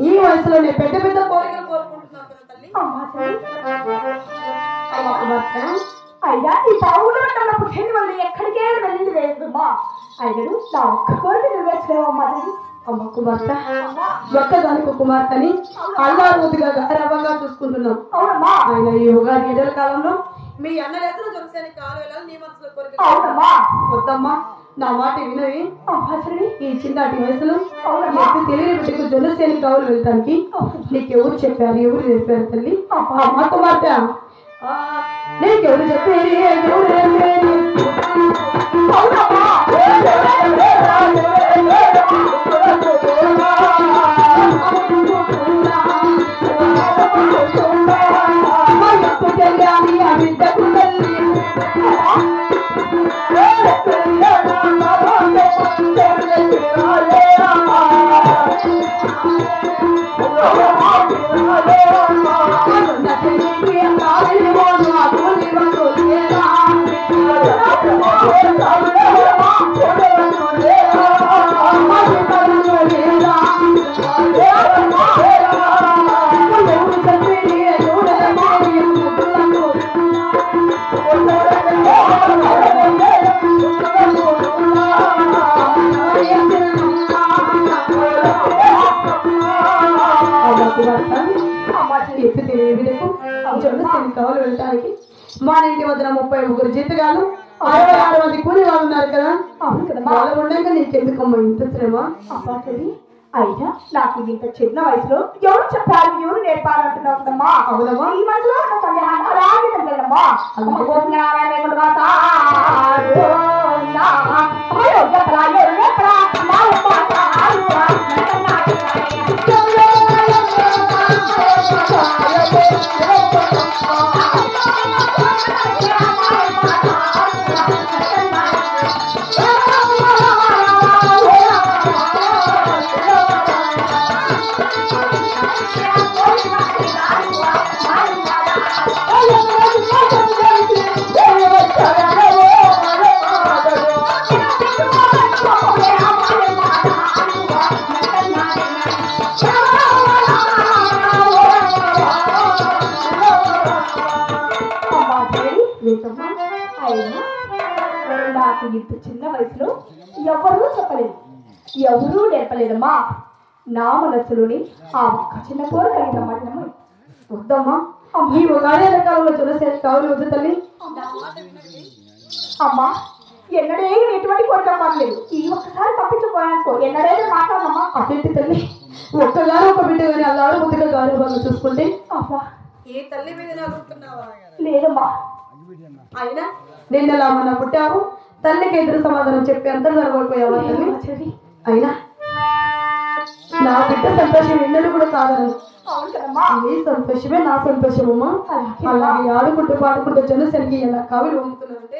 ఈ వయసులో నేను పెద్ద పెద్ద కోరికలు కోరుకుంటున్నాను కదా తల్లి. అయ్యా కుమార్తె, అయ్యా ఈ తావులు ఉన్నప్పుడు పుట్టిన వాళ్ళు ఎక్కడికే వెళ్ళింది లేదమ్మా. అయ్యడు నా ఒక్క కోరిక నెరవేర్చలేవమ్మా తల్లి. అమ్మ కుమార్తె, ఒక్కదానికి కుమార్తెని అల్లారుగా గౌరవంగా చూసుకుంటున్నాం. అవునమ్మా. ఆయన ఈ ఉగాది ఎడల కాలంలో మీ అన్నలేసిన దొరిసేని కాలు వెళ్ళాలి నీ మనసులో కోరిక. అవునమ్మా. వద్దమ్మా, నా మాట వినవి. ఈ చిన్నటి వయసులో అవునమ్మా. తెలియని బిడ్డకు జొన్నసేని కావులు వెళ్తానికి నీకెవరు చెప్పారు, ఎవరు చెప్పారు తల్లి? అమ్మ కుమార్తె, నీకెవరు చెప్పారు, ఎవరు చెప్పారు? కావాలి వెళ్ళటానికి మా ఇంటి వద్ద 30 జీతగాలు 66 మంది కూలి వాళ్ళు ఉన్నారు కదా. వాళ్ళు ఉండగా నీకెందుకమ్మా ఇంత శ్రమ? అయినా నాకు ఇంత చిన్న వయసులో ఎవరు చెప్పాలి, ఎవరు నేర్పాలంటున్నావు కదమ్మా. అవునమ్మా. ఈ మనసులో అలాగే తెలియదమ్మా. నాకు ఇంత చిన్న వయసులో ఎవరూ చెప్పలేదు, ఎవరూ నేర్పలేదమ్మా. నా మనసులోని ఆ ఒక్క చిన్న కోరిక కలిగినమ్మా. వద్దమ్మా, ఈ ఉగాది రకాలలో జొన్నసేని కావులు వద్దు తల్లి. అమ్మా, ఎన్నడే ఎటువంటి కోరిక పడలేదు. ఈ ఒక్కసారి పంపించబోయానుకో ఎన్నడే మాట్లాడమ్మా. అదేంటి తల్లి, ఒక్కగారు ఒక బిడ్డ కానీ అల్లారు ముద్దుగా గౌరవంగా చూసుకుంటే అమ్మా ఏ తల్లి మీద నవ్వుతున్నావా? లేదమ్మా. అయినా నిన్నలా మన పుట్టావు, తల్లికి ఎదురు సమాధానం చెప్పి అంతా జరగకపోయావా తల్లి? అయినా నా బిడ్డ సంతోషం ఎన్నడూ కూడా కాదను. అవును కదమ్మా. నీ సంతోషమే నా సంతోషమమ్మా. అలాగే ఆడుకుంటూ పాడుకుంటూ జొన్నసేనికి ఎలా కావులు వంగుతున్నావు అంటే